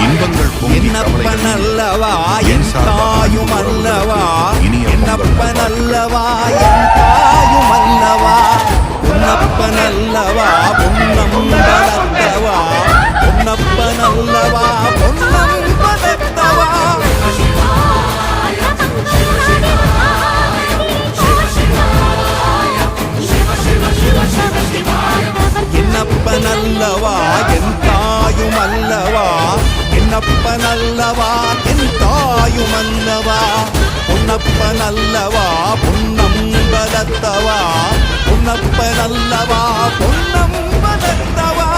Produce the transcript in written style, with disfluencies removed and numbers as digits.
இன்பங்கள் என்னப்பனல்லவா என் தாயும் அல்லவா, என்னப்பனல்லவா என் தாயும் அல்லவா, பொன்னப்பனல்லவா பொன்னம் வளர்த்தவா, பொன்னப்பனல்லவா பொன்னம் வளர்த்தவா. என்னப்பனல்லவா என் தாயும் அல்லவா, என்னப்பனல்லவா என் தாயும் அல்லவா, பொன்னப்பனல்லவா பொன்னம் வளர்த்தவா, பொன்னப்பனல்லவா பொன்னம் வளர்த்தவா.